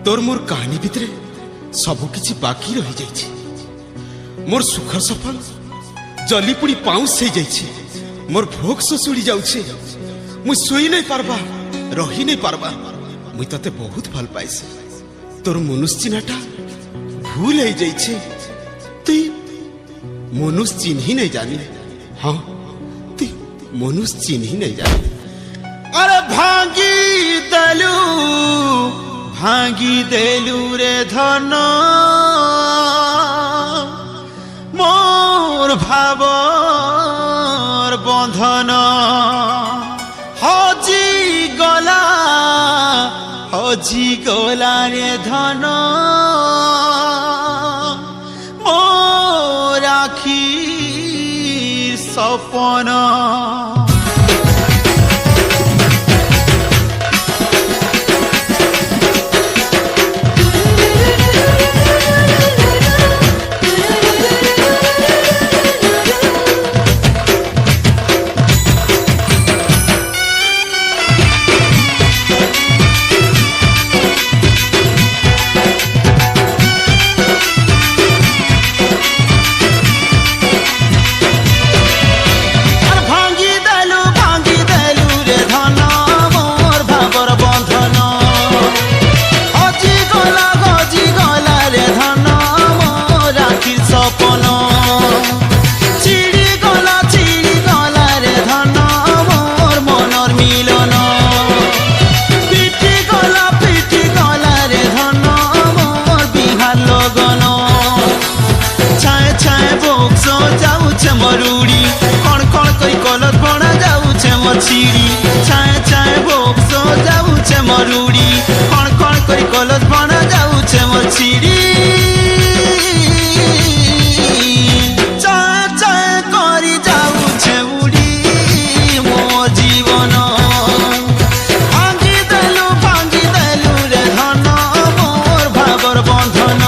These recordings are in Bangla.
তোর মোর কাহিনী ভিতরে সবুকিছি বাকি রহি যাইছে। মোর সুখ সফল জলিপুড়ি পাউঁশ হয়ে যাইছে। মোর ভোগ শোষুড়ি যাচ্ছে। মুই শোই নাই পারবা, রহি নাই পারবা। মুই ততে বহুত ভাল পাইছি। তোর মনুষ চিহ্নাটা ভুল হয়ে যাইছে। তুই মনুষ চিহ্নি নাই জানি। হ্যাঁ, তুই মনুষ চিহ্নি নাই জানি। আরে ভাঙি দেলু রে ধন মোর ভাবর বন্ধন। হজি গলা রে ধন মোর আখির সপন। মরুড়ি কণ কণ করি কলত বনা যাউছে মোর ছিড়ি। ছায়ে ছায়ে বক্স যাউছে মরুড়ি কণ কণ করি কলত বনা যাউছে মোর ছিড়ি। ছায়ে ছায়ে করি যাউছে উড়ি মোর জীবন। ভাঙি দেলু রে ধন মোর ভাবর বন্ধন।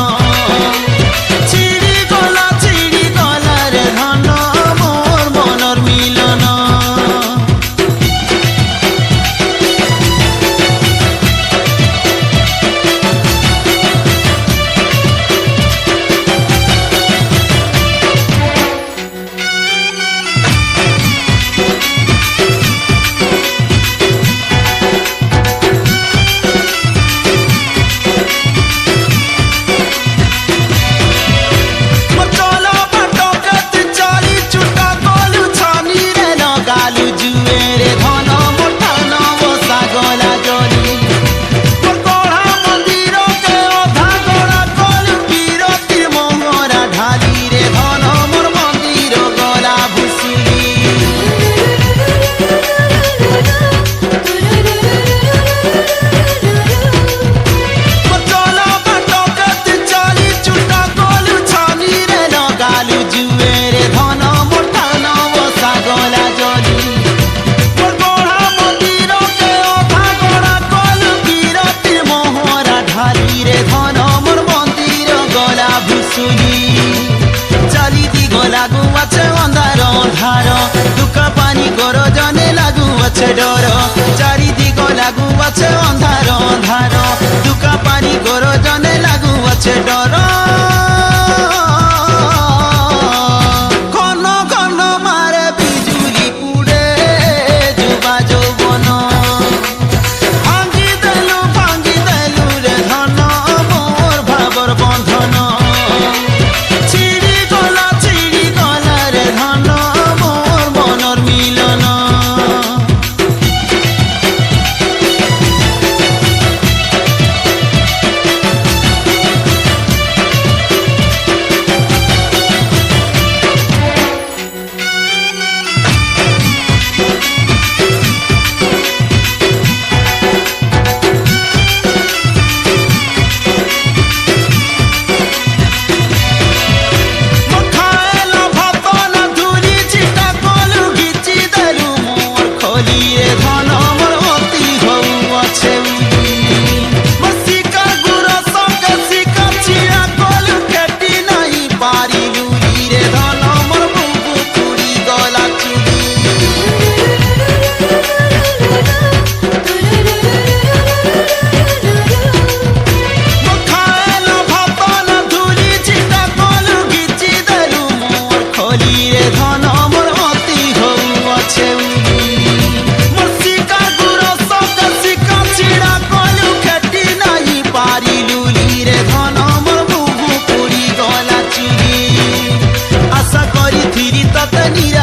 ডর চারিদিক লাগু আছে অন্ধার অন্ধার। দুকা পানি গরজনে লাগু আছে ডর। ঘন ঘন মারে বিজুলি পুড়ে যুবা যৌবন। ভাঙি দেলু রে ধন মোর ভাবর বন্ধন। ছিড়ি গলা রে ধন মোর মনর মিলন।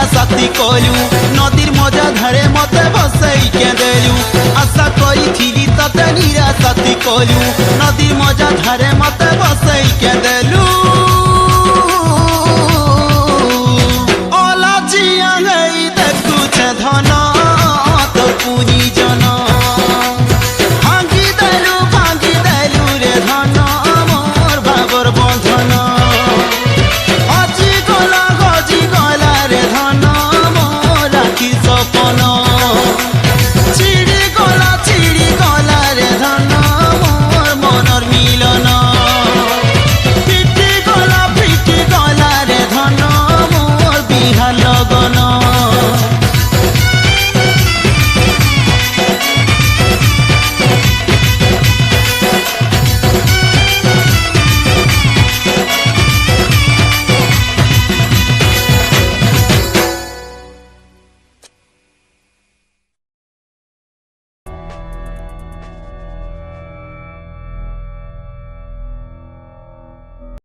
নিরাশাতি কলু নদীর মজা ধারে মতে বসাই কেঁদেলু আশা করিছিলি ততে নিরাশাতি কলু নদীর মজা ধারে